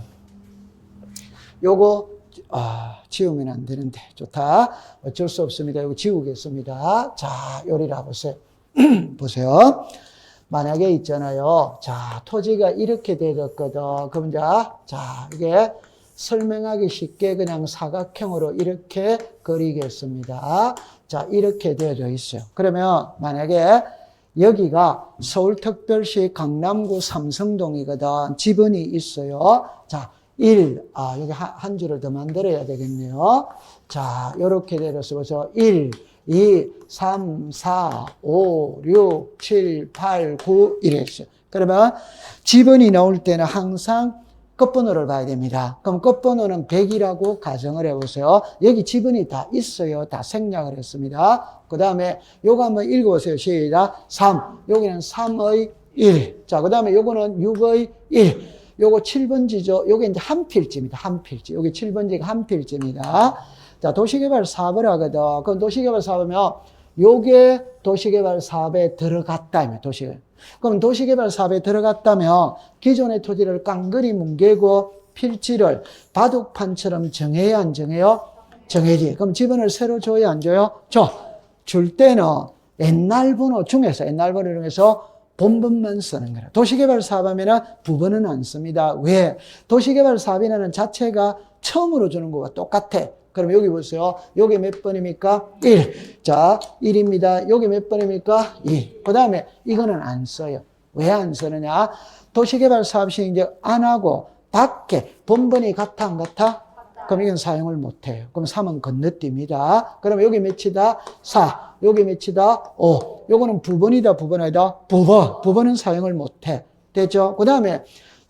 요거, 지우면 안 되는데. 좋다. 어쩔 수 없습니다. 이거 지우겠습니다. 자, 요리라 보세요. 보세요. 만약에 있잖아요. 자, 토지가 이렇게 되었거든. 그럼 자, 이게 설명하기 쉽게 그냥 사각형으로 이렇게 그리겠습니다. 자, 이렇게 되어져 있어요. 그러면 만약에 여기가 서울특별시 강남구 삼성동이거든. 지분이 있어요. 자, 1, 여기 한 줄을 더 만들어야 되겠네요. 자, 이렇게 되어서 1, 2, 3, 4, 5, 6, 7, 8, 9 이랬어요. 그러면 지분이 나올 때는 항상 끝번호를 봐야 됩니다. 그럼 끝번호는 100이라고 가정을 해보세요. 여기 지분이 다 있어요. 다 생략을 했습니다. 그 다음에 요거 한번 읽어보세요. 시작. 3. 여기는 3의 1. 자, 그 다음에 요거는 6의 1. 요거 7번지죠. 요게 이제 한 필지입니다. 한 필지. 여기 7번지가 한 필지입니다. 자, 도시개발 사업을 하거든. 그럼 도시개발 사업이면 요게 도시개발 사업에 들어갔다면, 그럼 도시개발 사업에 들어갔다면 기존의 토지를 깡그리 뭉개고 필지를 바둑판처럼 정해야 안 정해요? 정해지. 그럼 지분을 새로 줘야 안 줘요? 줄 때는 옛날 번호 중에서 본번만 쓰는 거라. 도시개발 사업하면 부번은 안 씁니다. 왜? 도시개발 사업이라는 자체가 처음으로 주는 거와 똑같아. 그럼 여기 보세요. 여기 몇 번입니까? 1. 자, 1입니다. 여기 몇 번입니까? 2. 그 다음에 이거는 안 써요. 왜 안 쓰느냐? 도시개발 사업 시 이제 안 하고 밖에 본번이 같아 안 같아? 그럼 이건 사용을 못 해요. 그럼 3은 건너뜁니다. 그럼 여기 몇이다? 4. 여기 몇이다? 5. 요거는 부번이다, 부번 아니다? 부번은 사용을 못 해. 됐죠? 그 다음에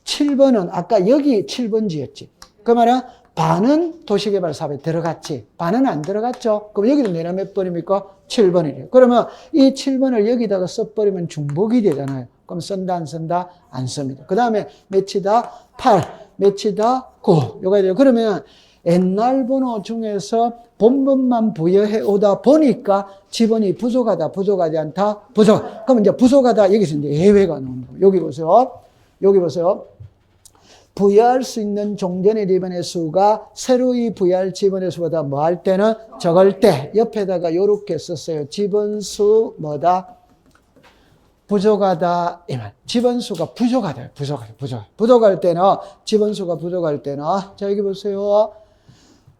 7번은 아까 여기 7번지였지. 그 말은 반은 도시개발 사업에 들어갔지. 반은 안 들어갔죠. 그럼 여기는 내려 몇 번입니까? 7번이래요. 그러면 이 7번을 여기다가 써버리면 중복이 되잖아요. 그럼 쓴다, 안 쓴다? 안 씁니다. 그 다음에 몇이다? 8. 몇이다? 9. 요가 돼요. 그러면 옛날 번호 중에서 본번만 부여해 오다 보니까 지번이 부족하다, 부족하지 않다? 그럼 이제 부족하다, 여기서 이제 예외가 나오는 거예요. 여기 보세요. 여기 보세요. 부여할 수 있는 종전의 지번의 수가 새로이 부여할 지번의 수보다 뭐 할 때는 적을 때 옆에다가 요렇게 썼어요. 지번수 뭐다? 부족하다 이 말. 지번수가 부족하다. 부족할 때는 지번수가 부족할 때는 자 여기 보세요.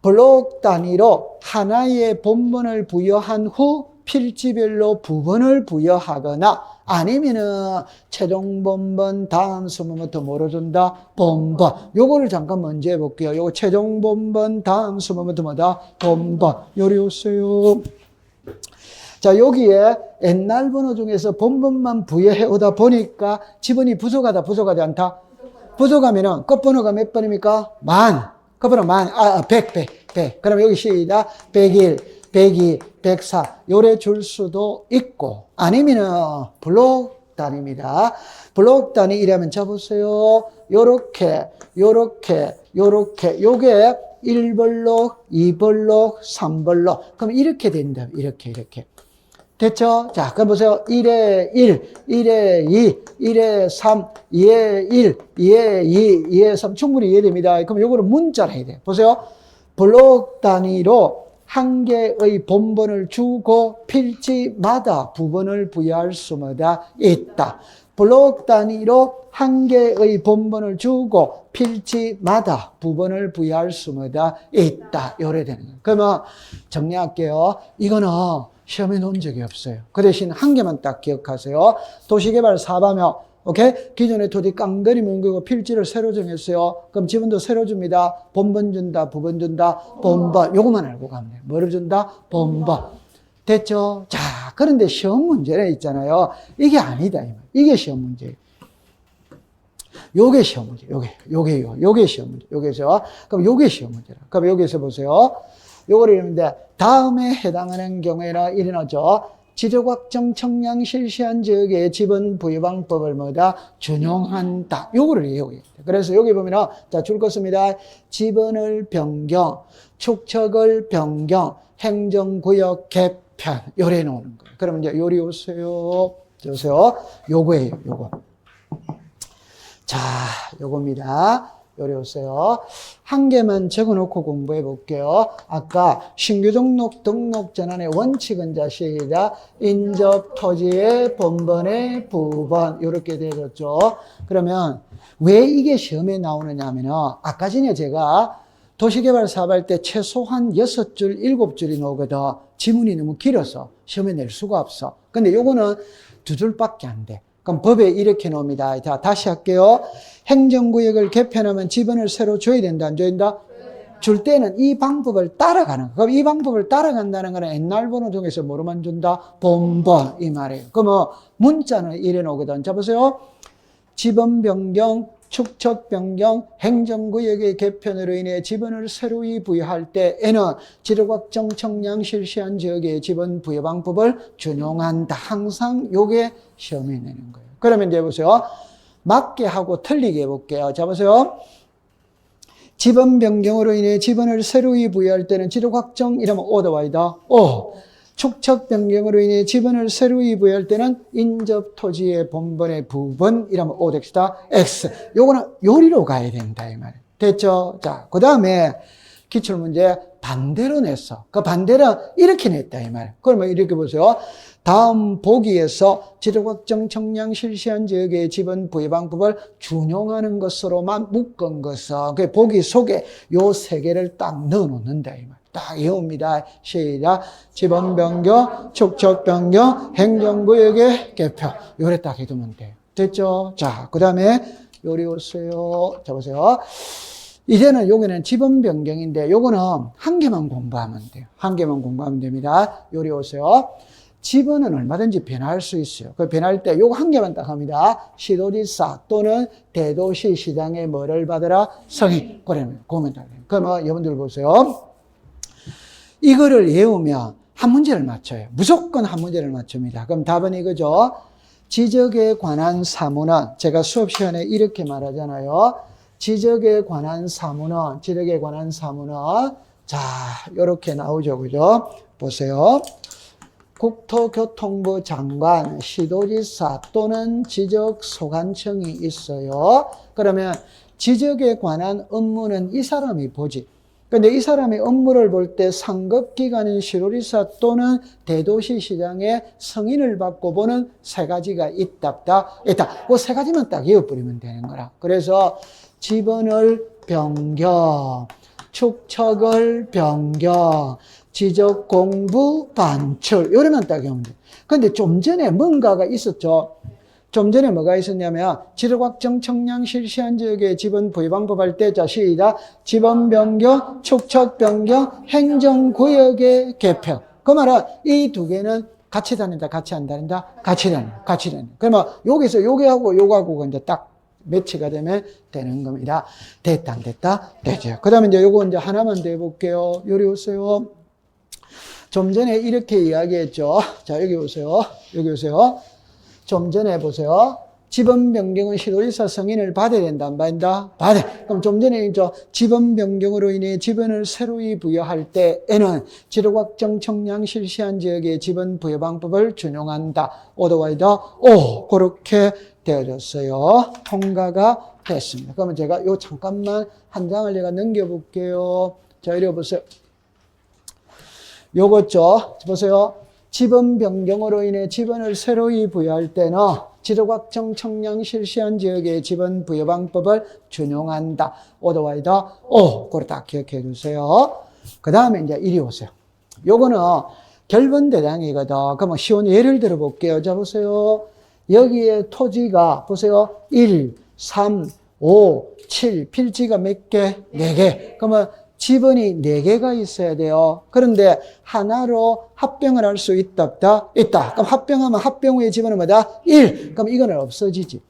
블록 단위로 하나의 본번을 부여한 후 필지별로 부번을 부여하거나 아니면은 최종 본번 다음 수모부터 뭐로 준다? 본번. 요거를 잠깐 먼저 해볼게요. 요거 최종 본번 다음 수모부터 뭐다? 본번. 요리 오세요. 자, 여기에 옛날 번호 중에서 본번만 부여해 오다 보니까 지번이 부족하다, 부족하지 않다? 부족하면은 끝번호가 몇 번입니까? 끝번호 100. 그럼 여기 시작. 101, 102, 104. 요래 줄 수도 있고, 아니면은 블록 단위입니다. 블록 단위 이라면 잡으세요. 요렇게. 요게 1블록, 2블록, 3블록. 그럼 이렇게 된다. 이렇게. 됐죠? 자, 그럼 보세요. 1에 1, 1에 2, 1에 3, 2에 1, 2에 2, 2에 3. 충분히 이해됩니다. 그럼 요거를 문자로 해야 돼요. 보세요. 블록 단위로 한 개의 본번을 주고 필지마다 부번을 부여할 수마다 있다. 블록 단위로 한 개의 본번을 주고 필지마다 부번을 부여할 수마다 있다. 요래 되는 거예요. 그러면 정리할게요. 이거는 시험에 놓은 적이 없어요. 그 대신 한 개만 딱 기억하세요. 도시개발 사업하면 오케이? 기존의 토지 깡그리 뭉개고 필지를 새로 정했어요. 그럼 지분도 새로 줍니다. 본번 준다, 부번 준다, 본번. 요것만 알고 가면 돼요. 뭐를 준다? 본번. 됐죠? 자, 그런데 시험 문제는 있잖아요. 이게 아니다. 이게 시험 문제예요. 요게 시험 문제. 요게 시험 문제. 요게죠. 그럼 요게 시험 문제라. 그럼 여기서 보세요. 요거를 이러는데 다음에 해당하는 경우에는 일어나죠. 지적확정 청량 실시한 지역의 지분 부여 방법을 뭐다? 준용한다. 요거를 이용해야 돼. 그래서 여기 보면은, 자, 줄 것입니다. 지분을 변경, 축척을 변경, 행정구역 개편. 요래 놓는 거예요. 그러면 이제 요리 오세요. 요거예요, 요거. 자, 요겁니다. 요리 오세요. 한 개만 적어놓고 공부해 볼게요. 아까 신규 등록 전환의 원칙은 자시다. 인접 토지의 본번의 부번 이렇게 되어졌죠. 그러면 왜 이게 시험에 나오느냐 하면은 아까 전에 제가 도시개발 사업할 때 최소한 6줄, 7줄이 나오거든. 지문이 너무 길어서 시험에 낼 수가 없어. 근데 요거는 2줄밖에 안 돼. 그럼 법에 이렇게 나옵니다. 자, 다시 할게요. 행정구역을 개편하면 지분을 새로 줘야 된다, 안 줘야 된다? 줄 때는 이 방법을 따라가는 거예요. 그럼 이 방법을 따라간다는 거는 옛날 번호 중에서 뭐로만 준다? 본번, 이 말이에요. 그러면 문자는 이래 나오거든. 자, 보세요. 지분 변경 축척 변경 행정구역의 개편으로 인해 지번을 새로이 부여할 때에는 지력확정 청량 실시한 지역의 지번 부여 방법을 준용한다. 항상 요게 시험에 내는 거예요. 그러면 이제 보세요. 맞게 하고 틀리게 해볼게요. 자, 보세요. 지번 변경으로 인해 지번을 새로이 부여할 때는 지력 확정 이러면 오더와이다. 오. 축척 변경으로 인해 지번을 새로이 부여할 때는 인접 토지의 본번의 부분 이러면 오덱스다. X. 요거는 요리로 가야 된다 이 말. 됐죠? 자, 그 다음에 기출문제 반대로 냈어. 그 반대로 이렇게 냈다 이 말. 그러면 이렇게 보세요. 다음 보기에서 지력확정 청량 실시한 지역의 지번 부여 방법을 준용하는 것으로만 묶은 것은 그 보기 속에 요 세 개를 딱 넣어놓는다 이 말. 딱 이겁니다. 시작. 지번 변경, 축척 변경, 행정구역의 개표. 요래 딱 해두면 돼요. 됐죠? 자, 그 다음에 요리 오세요. 자, 보세요. 이제는 여기는 지번 변경인데 요거는 한 개만 공부하면 돼요. 한 개만 공부하면 됩니다. 요리 오세요. 지번은 얼마든지 변할 수 있어요. 그 변할 때 요거 한 개만 딱 합니다. 시도지사 또는 대도시 시장의 뭐를 받으라? 성인. 그러면 딱 돼요. 그러면 여러분들 보세요. 이거를 외우면 한 문제를 맞춰요. 무조건 한 문제를 맞춥니다. 그럼 답은 이거죠. 지적에 관한 사무는 제가 수업 시간에 이렇게 말하잖아요. 지적에 관한 사무는 자, 이렇게 나오죠. 그죠? 보세요. 국토교통부 장관, 시도지사 또는 지적소관청이 있어요. 그러면 지적에 관한 업무는 이 사람이 보지. 근데 이 사람이 업무를 볼 때 상급기관인 시도지사 또는 대도시시장의 승인을 받고 보는 세 가지가 있다. 그 세 가지만 딱 이어버리면 되는 거라. 그래서 지번을 변경, 축척을 변경, 지적 공부 반출 이러면 딱 하면 돼. 근데 좀 전에 뭔가가 있었죠. 좀 전에 뭐가 있었냐면 지력확정 청량 실시한 지역의 지번 부여 방법 할 때 자 시작. 지번 변경, 축척 변경, 행정구역의 개표. 그 말은 이 두 개는 같이 다닌다, 같이 안 다닌다, 같이 다닌다. 그러면 여기서 요게하고 요거하고 이제 딱 매치가 되면 되는 겁니다. 됐다, 안 됐다? 되죠. 그 다음에 이제 요거 이제 하나만 더 해볼게요. 요리 오세요. 좀 전에 이렇게 이야기했죠. 자, 여기 오세요. 좀 전에 보세요. 지번 변경은 시도지사 승인을 받아야 된다, 안 받는다? 받아. 그럼 좀 전에 있죠. 지번 변경으로 인해 지번을 새로이 부여할 때에는 지력확정 청량 실시한 지역의 지번 부여 방법을 준용한다. 오더와이더 오 그렇게 되어졌어요. 통과가 됐습니다. 그러면 제가 요 잠깐만 한 장을 제가 넘겨볼게요. 자, 이리 보세요. 요거죠. 보세요. 지번 변경으로 인해 지번을 새로이 부여할 때는 지력확정 청량 실시한 지역의 지번 부여 방법을 준용한다. 오더와이더 오, 그걸 딱 기억해 주세요. 그 다음에 이제 이리 오세요. 요거는 결번 대장이거든. 그러면 쉬운 예를 들어 볼게요. 자, 보세요. 여기에 토지가 보세요. 1, 3, 5, 7, 필지가 몇 개? 4개. 그러면 지번이 4개가 있어야 돼요. 그런데 하나로 합병을 할 수 있다, 없다? 있다. 그럼 합병하면 합병 후에 지번은 뭐다? 1. 그럼 이거는 없어지지.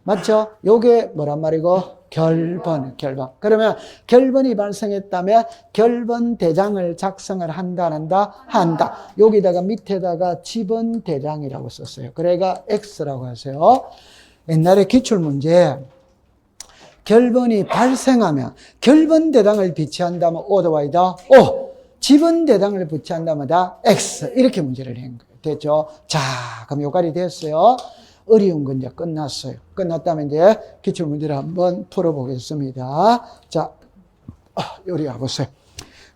맞죠? 요게 뭐란 말이고? 결번. 그러면 결번이 발생했다면 결번 대장을 작성을 한다, 안 한다? 한다. 여기다가 밑에다가 지번 대장이라고 썼어요. 그래가 X라고 하세요. 옛날에 기출문제 결번이 발생하면 결번 대장을 비치한다면 오더와이더 O, 지번 대장을 비치한다면 다 X 이렇게 문제를 한 거예요. 됐죠? 자, 그럼 요까지 됐어요. 어려운 건 이제 끝났어요. 끝났다면 이제 기출문제를 한번 풀어보겠습니다. 자, 요리 와보세요.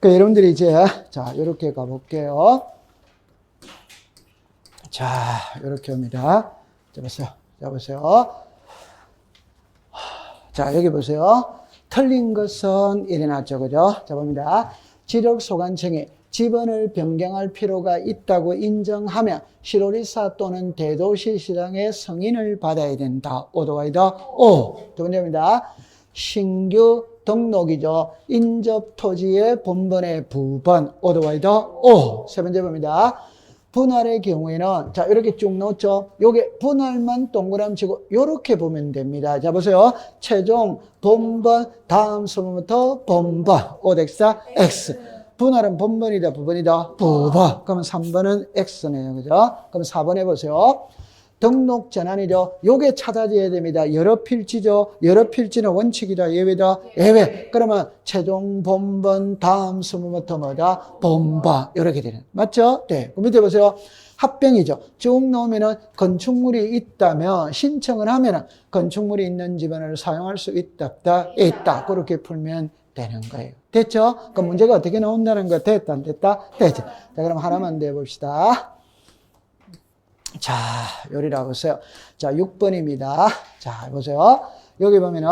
그러니까 여러분들이 이제 자 요렇게 가볼게요. 자, 요렇게 옵니다. 자, 보세요. 자, 여기 보세요. 틀린 것은 이래 놨죠. 그죠? 자, 봅니다. 지력소관청이 지번을 변경할 필요가 있다고 인정하면 시도지사 또는 대도시시장의 승인을 받아야 된다. 오더와이더 O. 두 번째입니다. 신규 등록이죠. 인접 토지의 본번의 부번. 오더와이더 O. 세 번째 봅니다. 분할의 경우에는 자 이렇게 쭉 넣었죠. 요게 분할만 동그라미 치고 요렇게 보면 됩니다. 자 보세요. 최종 본번 다음 수부부터 본번 오덱사 x. 분할은 본번이다 부번이다 부번. 그러면 3번은 x네요. 그죠? 그럼 4번 해보세요. 등록 전환이죠. 요게 찾아져야 됩니다. 여러 필지죠. 여러 필지는 원칙이다 예외다 예외. 그러면 최종 본번 다음 수부부터 뭐다 본번 이렇게 되는 맞죠? 네. 그 밑에 보세요. 합병이죠. 쭉 넣으면은 건축물이 있다면 신청을 하면은 건축물이 있는 집안을 사용할 수 있다 있다 그렇게 풀면 되는 거예요. 됐죠? 그럼 문제가 어떻게 나온다는 거 됐다 안 됐다 됐죠. 자 그럼 하나만 더 해봅시다. 자, 요리라 보세요. 자, 6번입니다. 자, 보세요. 여기 보면은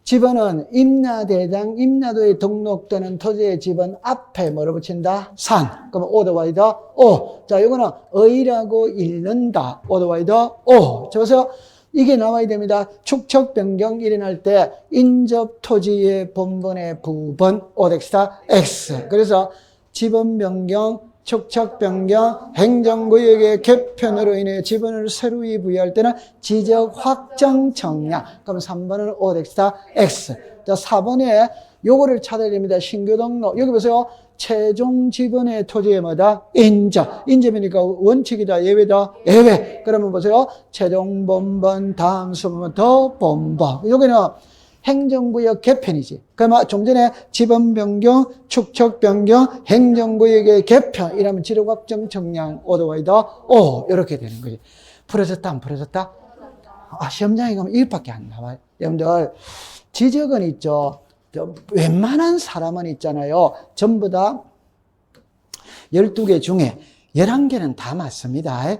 집원은 임야대장, 임야도에 등록되는 토지의 집원 앞에 뭐를 붙인다? 산. 그러면 오더와이더 오. 자, 이거는 의라고 읽는다. 오더와이더 오. 자, 보세요. 이게 나와야 됩니다. 축척 변경 일어날 때 인접 토지의 본번의 부번 오덱사 x. 그래서 집원 변경 축척 변경, 행정구역의 개편으로 인해 지분을 새로이 부여할 때는 지적 확정 정량. 그럼 3번은 오덱사 X. 자, 4번에 요거를 찾아야 됩니다. 신규 등록. 여기 보세요. 최종 지분의 토지에 뭐다? 인접. 인접이니까 원칙이다, 예외다, 예외. 그러면 보세요. 최종 본번, 다음 수부부터 본번. 여기는 행정구역 개편이지. 그러면 좀 전에 지번 변경, 축척 변경, 행정구역의 개편 이러면 지력 확정 정량 오더와이더 오 이렇게 되는 거지. 풀어졌다 안 풀어졌다? 아, 시험장에 가면 이것밖에 안 나와요. 여러분들 지적은 있죠. 웬만한 사람은 있잖아요. 전부 다 12개 중에 11개는 다 맞습니다.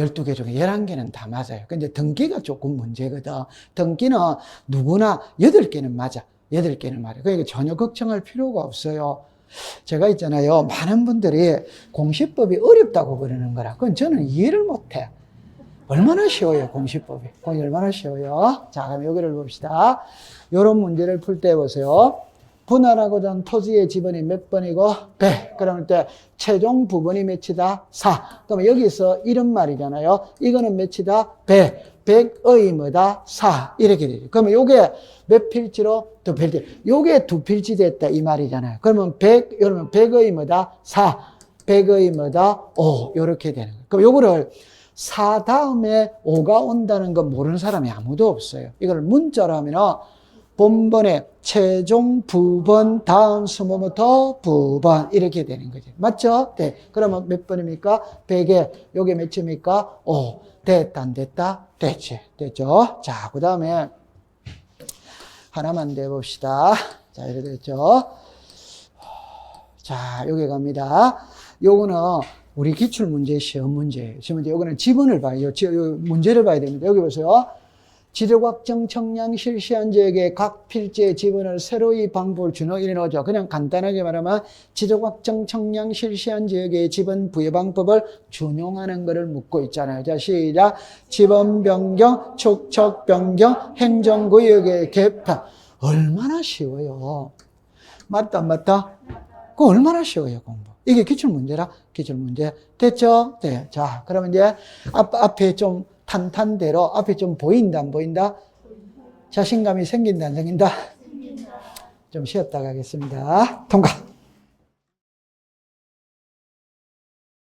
12개 중에 11개는 다 맞아요. 근데 등기가 조금 문제거든. 등기는 누구나 8개는 맞아. 8개는 맞아. 그러니까 전혀 걱정할 필요가 없어요. 제가 있잖아요. 많은 분들이 공시법이 어렵다고 그러는 거라. 그건 저는 이해를 못 해. 얼마나 쉬워요, 공시법이. 공시 얼마나 쉬워요. 자, 그럼 여기를 봅시다. 이런 문제를 풀 때 보세요. 분할하고자 한 토지의 지분이 몇 번이고? 100. 그럴 때 최종 부분이 몇이다? 4. 그러면 여기서 이런 말이잖아요. 이거는 몇이다? 100. 100의 뭐다? 4. 이렇게 되죠. 그러면 요게 몇 필지로? 두 필지. 요게 두 필지 됐다 이 말이잖아요. 그러면 100, 이러면 100의 뭐다? 4. 100의 뭐다? 5. 요렇게 되는 거예요. 그럼 요거를 4 다음에 5가 온다는 거 모르는 사람이 아무도 없어요. 이걸 문자로 하면은 본번에 최종 부번 다음 수모부터 부번 이렇게 되는 거죠. 맞죠? 네. 그러면 몇 번입니까? 100에 요게 몇입니까? 5. 됐다 안 됐다? 됐지. 됐죠? 자, 그 다음에 하나만 더 해봅시다. 자, 이렇게 됐죠? 자, 여기 갑니다. 요거는 우리 기출문제 시험 문제예요. 시험 문제. 요거는 지문을 봐요. 문제를 봐야 됩니다. 여기 보세요. 지적확정 청량 실시한 지역의 각 필지의 지분을 새로이 방법을 준하기는 하죠. 그냥 간단하게 말하면 지적확정 청량 실시한 지역의 지분 부여 방법을 준용하는 것을 묻고 있잖아요. 자, 시작. 지분 변경, 축척 변경, 행정구역의 개편. 얼마나 쉬워요. 맞다 안 맞다? 그거 얼마나 쉬워요, 공부. 이게 기출문제라? 기출문제. 됐죠? 네. 자, 그러면 이제 앞에 좀 탄탄대로 앞에 좀 보인다 안 보인다? 자신감이 생긴다 안 생긴다? 좀 쉬었다 가겠습니다. 통과.